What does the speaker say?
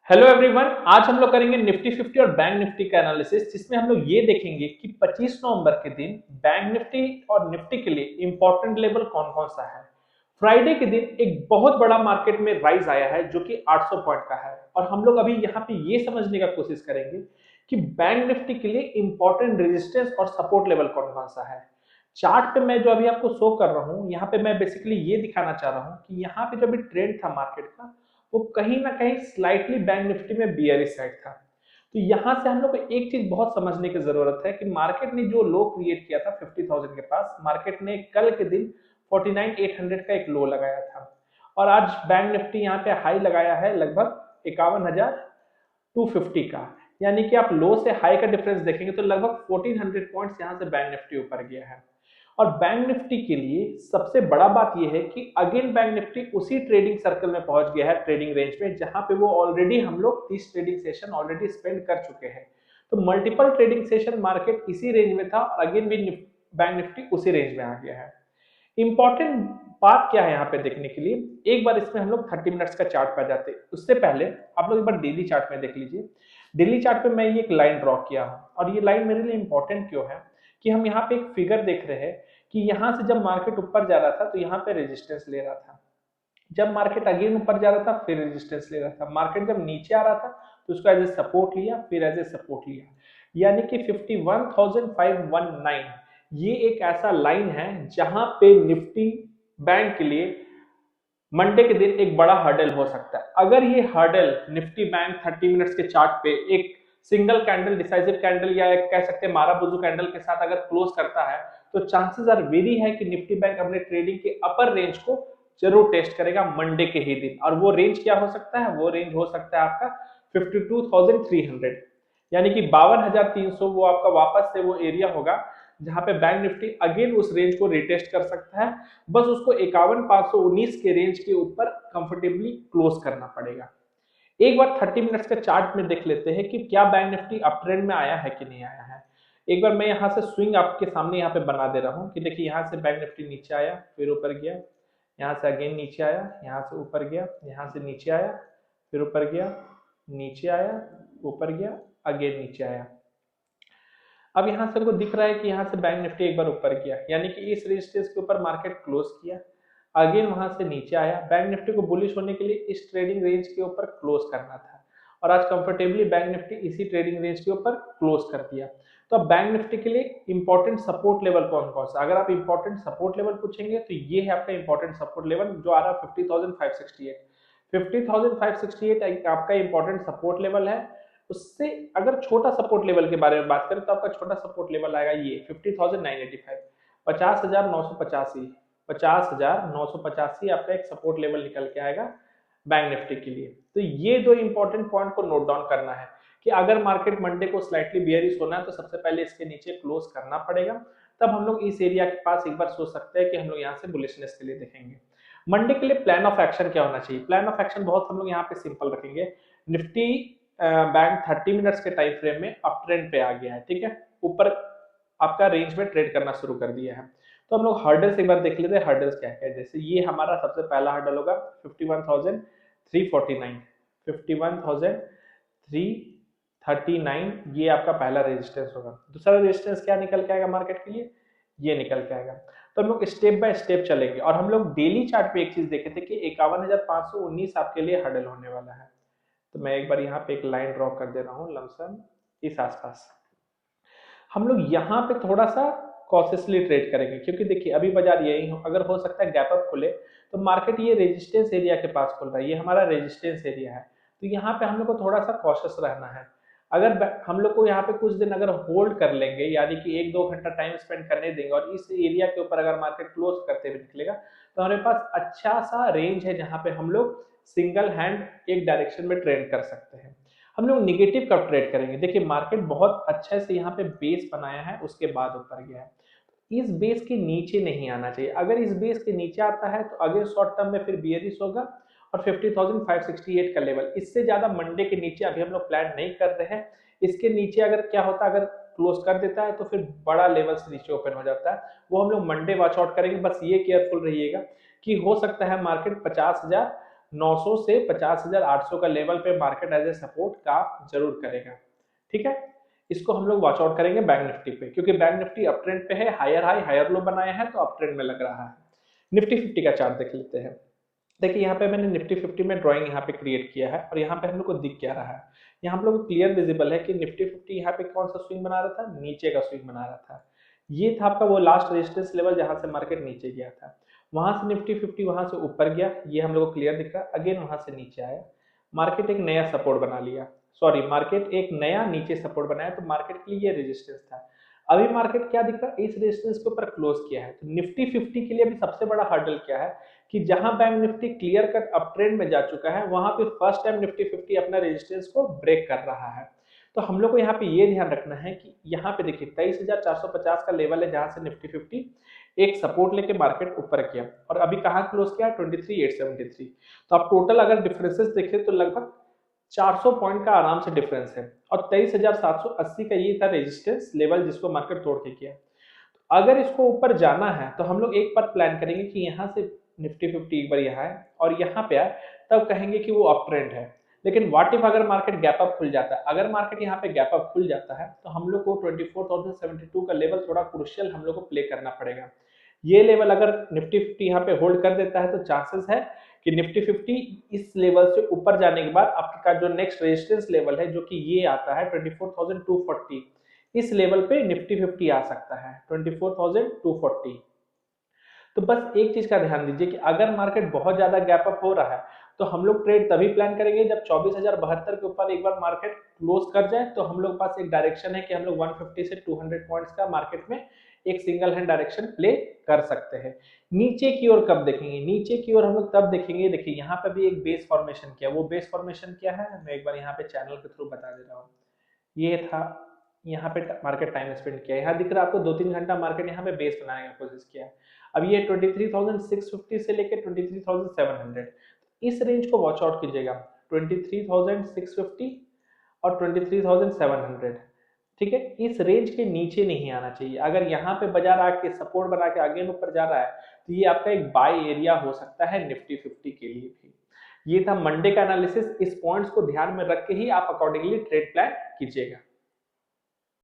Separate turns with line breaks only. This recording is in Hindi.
हेलो एवरीवन, आज हम लोग करेंगे निफ्टी 50 और बैंक निफ्टी का एनालिसिस, जिसमें हम लोग ये देखेंगे कि 25 नवंबर के दिन बैंक निफ्टी और निफ्टी के लिए इंपॉर्टेंट लेवल कौन कौन सा है। फ्राइडे के दिन एक बहुत बड़ा मार्केट में राइज आया है जो कि 800 पॉइंट का है, और हम लोग अभी यहाँ पे ये समझने का कोशिश करेंगे कि बैंक निफ्टी के लिए इंपॉर्टेंट रेजिस्टेंस और सपोर्ट लेवल कौन कौन सा है। चार्ट पे मैं जो अभी आपको शो कर रहा हूँ, यहाँ पे मैं बेसिकली ये दिखाना चाह रहा हूँ कि यहाँ पे जो भी ट्रेंड था मार्केट का, वो कहीं ना कहीं स्लाइटली बैंक निफ्टी में बियरिश साइड था। तो यहां से हम लोग को एक चीज बहुत समझने की जरूरत है कि मार्केट ने जो लो क्रिएट किया था 50,000 के पास, मार्केट ने कल के दिन 49,800 का एक लो लगाया था, और आज बैंक निफ्टी यहाँ पे हाई लगाया है लगभग 51,250 का। यानी कि आप लो से हाई का डिफरेंस देखेंगे तो लगभग 1400 पॉइंट्स यहाँ से बैंक निफ्टी ऊपर गया है। और बैंक निफ्टी के लिए सबसे बड़ा बात यह है कि अगेन बैंक निफ्टी उसी ट्रेडिंग सर्कल में पहुंच गया है, ट्रेडिंग रेंज में, जहां पे वो ऑलरेडी हम लोग 30 ट्रेडिंग सेशन ऑलरेडी स्पेंड कर चुके हैं। तो मल्टीपल ट्रेडिंग सेशन मार्केट इसी रेंज में था और अगेन भी बैंक निफ्टी उसी रेंज में आ गया है। इंपॉर्टेंट बात क्या है यहाँ पे देखने के लिए, एक बार इसमें हम लोग 30 मिनट्स का चार्ट पे जाते हैं। उससे पहले आप लोग एक बार डेली चार्ट में देख लीजिए। डेली चार्ट पे मैं ये एक लाइन ड्रॉ किया हूँ, और ये लाइन मेरे लिए इंपॉर्टेंट क्यों है कि हम यहाँ पे एक फिगर देख रहे हैं कि यहाँ से जब मार्केट ऊपर जा रहा था तो यहाँ पे रेजिस्टेंस ले रहा था, जब मार्केट अगेन ऊपर जा रहा था फिर रेजिस्टेंस ले रहा था, मार्केट जब नीचे आ रहा था तो उसको एज ए सपोर्ट लिया, फिर एज ए सपोर्ट लिया। यानी कि 51,519 ये एक ऐसा लाइन है जहां पे निफ्टी बैंक के लिए मंडे के दिन एक बड़ा हर्डल हो सकता है। अगर ये हर्डल निफ्टी बैंक 30 मिनट्स के चार्ट पे एक सिंगल कैंडल, डिसाइसिव कैंडल, या एक कह सकते हैं माराबुजू कैंडल के साथ अगर क्लोज करता है, तो चांसेस आर वेरी है कि निफ्टी बैंक अपने ट्रेडिंग के अपर रेंज को जरूर टेस्ट करेगा मंडे के ही दिन। और वो रेंज क्या हो सकता है? वो रेंज हो सकता है आपका 52,300, यानी कि 52,300 वो आपका वापस से वो एरिया होगा जहां पे बैंक निफ्टी अगेन उस रेंज को रिटेस्ट कर सकता है। बस उसको 51,519 के रेंज के ऊपर कंफर्टेबली क्लोज करना पड़ेगा। एक बार 30 मिनट्स के चार्ट में देख लेते हैं कि क्या बैंक निफ्टी अप ट्रेंड में आया है कि नहीं आया है। एक बार मैं यहाँ से स्विंग आपके सामने यहाँ पे बना दे रहा हूँ कि देखिए यहाँ से बैंक निफ्टी नीचे आया, फिर ऊपर गया, यहाँ से अगेन नीचे आया, यहाँ से ऊपर गया, यहाँ से नीचे आया, फिर ऊपर गया, नीचे आया, ऊपर गया, अगेन नीचे आया। अब यहाँ से हमको दिख रहा है कि यहाँ से बैंक निफ्टी एक बार ऊपर गया, यानी कि इस रेजिस्टेंस के ऊपर मार्केट क्लोज किया, अगेन वहां से नीचे आया। बैंक निफ्टी को बुलिश होने के लिए इस ट्रेडिंग रेंज के ऊपर क्लोज करना था, और आज कंफर्टेबली बैंक निफ्टी इसी ट्रेडिंग रेंज के ऊपर क्लोज कर दिया। तो अब बैंक निफ्टी के लिए इंपॉर्टेंट सपोर्ट लेवल कौन कौन सा, अगर आप इंपॉर्टेंट सपोर्ट लेवल पूछेंगे तो ये है आपका इंपॉर्टेंट सपोर्ट लेवल जो आ रहा है 50,568। 50,568 आपका इंपॉर्टेंट सपोर्ट लेवल है। उससे अगर छोटा सपोर्ट लेवल के बारे में बात करें तो आपका छोटा सपोर्ट लेवल आएगा ये 50,985, 50,985, 50,985 आपका एक सपोर्ट लेवल निकल के आएगा बैंक निफ्टी के लिए। तो ये दो इंपॉर्टेंट पॉइंट को नोट डाउन करना है कि अगर मार्केट मंडे को स्लाइटली बियरिश होना है तो सबसे पहले इसके नीचे क्लोज करना पड़ेगा, तब हम लोग इस एरिया के पास एक बार सोच सकते हैं कि हम लोग यहाँ से बुलिशनेस के लिए देखेंगे। मंडे के लिए प्लान ऑफ एक्शन क्या होना चाहिए? प्लान ऑफ एक्शन बहुत हम लोग यहाँ पे सिंपल रखेंगे। निफ्टी बैंक 30 मिनट्स के टाइम फ्रेम में अप ट्रेंड पे आ गया है, ठीक है, ऊपर आपका रेंज में ट्रेड करना शुरू कर दिया है। तो हम लोग हर्डल्स एक बार देख लेते हैं, हर्डल्स क्या है। जैसे ये हमारा सबसे पहला हर्डल होगा 51,349, 51,339, ये आपका पहला रेजिस्टेंस होगा। दूसरा रेजिस्टेंस क्या निकल के आएगा मार्केट के लिए? ये निकल के आएगा। तो हम लोग स्टेप बाय स्टेप चलेंगे, और हम लोग डेली चार्ट पे एक चीज देखे थे कि 51,519 आपके लिए हर्डल होने वाला है। तो मैं एक बार यहाँ पे एक लाइन ड्रॉ कर दे रहा हूँ लमसम इस आसपास। हम लोग यहाँ पे थोड़ा सा कॉशियसली ट्रेड करेंगे, क्योंकि देखिए अभी बाजार यही हो, अगर हो सकता है गैप अप खुले तो मार्केट ये रेजिस्टेंस एरिया के पास खुल रहा है, ये हमारा रेजिस्टेंस एरिया है। तो यहाँ पे हम लोग को थोड़ा सा कॉशियस रहना है। अगर हम लोग को यहाँ पे कुछ दिन अगर होल्ड कर लेंगे, यानी कि 1-2 घंटा टाइम स्पेंड करने देंगे, और इस एरिया के ऊपर अगर मार्केट क्लोज करते हुए निकलेगा, तो हमारे पास अच्छा सा रेंज है जहाँ पे हम लोग सिंगल हैंड एक डायरेक्शन में ट्रेड कर सकते हैं। हम लोग निगेटिव कब ट्रेड करेंगे? देखिए मार्केट बहुत अच्छे से यहाँ पे बेस बनाया है, उसके बाद ऊपर गया है। इस बेस के नीचे नहीं आना चाहिए। अगर इस बेस के नीचे आता है तो अगले शॉर्ट टर्म में फिर बियरिश होगा, और 50,568 का लेवल, इससे ज्यादा मंडे के नीचे अभी हम लोग प्लान नहीं कर रहे हैं। इसके नीचे अगर क्या होता है, अगर क्लोज कर देता है तो फिर बड़ा लेवल से नीचे ओपन हो जाता है, वो हम लोग मंडे वॉच आउट करेंगे। बस ये केयरफुल रहिएगा कि हो सकता है मार्केट 900 से 50,800 का लेवल पे मार्केट एज ए सपोर्ट काम जरूर करेगा। ठीक है, इसको हम लोग वॉच आउट करेंगे बैंक निफ्टी पे, क्योंकि बैंक निफ्टी अप ट्रेंड पे है, हाई हायर लो बनाया है तो अप ट्रेंड में लग रहा है। निफ्टी 50 का चार्ट देख लेते हैं। देखिए यहाँ पे मैंने निफ्टी 50 में ड्राइंग यहाँ पे क्रिएट किया है और यहाँ पे हम लोग को दिख क्या रहा है, यहाँ हम लोग को क्लियर विजिबल है कि निफ्टी 50 यहाँ पे कौन सा स्विंग बना रहा था, नीचे का स्विंग बना रहा था। ये था आपका वो लास्ट रेजिस्टेंस लेवल जहां से मार्केट नीचे गया था, वहां से निफ्टी 50 वहां से ऊपर गया, ये हम लोग को क्लियर दिख रहा है। अगेन वहां से नीचे आया, मार्केट एक नया सपोर्ट बना लिया, सॉरी मार्केट एक नया नीचे सपोर्ट बनाया, तो मार्केट के लिए ये रेजिस्टेंस था। अभी मार्केट क्या दिख रहा है, इस रेजिस्टेंस के ऊपर क्लोज किया है। तो निफ्टी 50 के लिए अभी सबसे बड़ा हर्डल क्या है कि जहां bank Nifty clear cut up trend में जा चुका है, वहां पे फर्स्ट टाइम निफ्टी 50 अपना रेजिस्टेंस को ब्रेक कर रहा है। तो हम लोग को यहाँ पे ये ध्यान रखना है कि यहाँ पे देखिए 23,450 का लेवल है जहां से निफ्टी 50 एक सपोर्ट लेके मार्केट ऊपर किया और अभी कहाँ क्लोज किया, 23,873। तो आप टोटल अगर डिफरेंसेस देखें तो लगभग 400 पॉइंट का आराम से डिफरेंस है और 23,780 का ये था रेजिस्टेंस लेवल जिसको मार्केट तोड़ के किया। तो अगर इसको ऊपर जाना है तो हम लोग एक बार प्लान करेंगे कि यहाँ से निफ्टी 50 एक बार यहाँ है और यहाँ पे आए, तब कहेंगे कि वो अप ट्रेंड है। लेकिन व्हाट इफ अगर मार्केट गैप अप खुल जाता है, अगर मार्केट यहाँ पे गैप अप खुल जाता है तो हम लोग को 24,072 का लेवल थोड़ा क्रूशियल हम लोग को प्ले करना पड़ेगा। ये लेवल अगर निफ्टी 50 यहाँ पे होल्ड कर देता है तो चांसेस है कि निफ्टी 50 इस लेवल से ऊपर जाने के बाद आपका जो नेक्स्ट रेजिस्टेंस लेवल है जो कि ये आता है 24,240, इस लेवल पे निफ्टी 50 आ सकता है 24,240। तो बस एक चीज का ध्यान दीजिए कि अगर मार्केट बहुत ज्यादा गैप अप हो रहा है तो हम लोग ट्रेड तभी प्लान करेंगे जब 24,072 के ऊपर एक बार मार्केट क्लोज कर जाए, तो हम लोग पास एक डायरेक्शन है कि हम लोग 150 से 200 पॉइंट्स का मार्केट में एक सिंगल हैंड डायरेक्शन प्ले कर सकते हैं। नीचे की ओर कब देखेंगे, नीचे की ओर हम लोग तब देखेंगे, देखिए यहाँ पे भी एक बेस फॉर्मेशन किया, वो बेस फॉर्मेशन क्या है मैं एक बार यहाँ पे चैनल के थ्रू बता दे रहा हूँ। ये था, यहाँ पे मार्केट टाइम स्पेंड किया, यहाँ दिख रहा है आपको 2-3 घंटा मार्केट यहाँ पे बेस बनाने का कोशिश किया है। अब ये 23,650 से लेके 23,700, इस रेंज को वॉच आउट कीजिएगा, 23,650 और 23,700। ठीक है, इस रेंज के नीचे नहीं आना चाहिए। अगर यहाँ पे बाजार आके सपोर्ट बना के आगे ऊपर जा रहा है तो ये आपका एक बाय एरिया हो सकता है निफ्टी 50 के लिए भी। ये था मंडे का एनालिसिस, इस पॉइंट्स को ध्यान में रख के ही आप अकॉर्डिंगली ट्रेड प्लान कीजिएगा।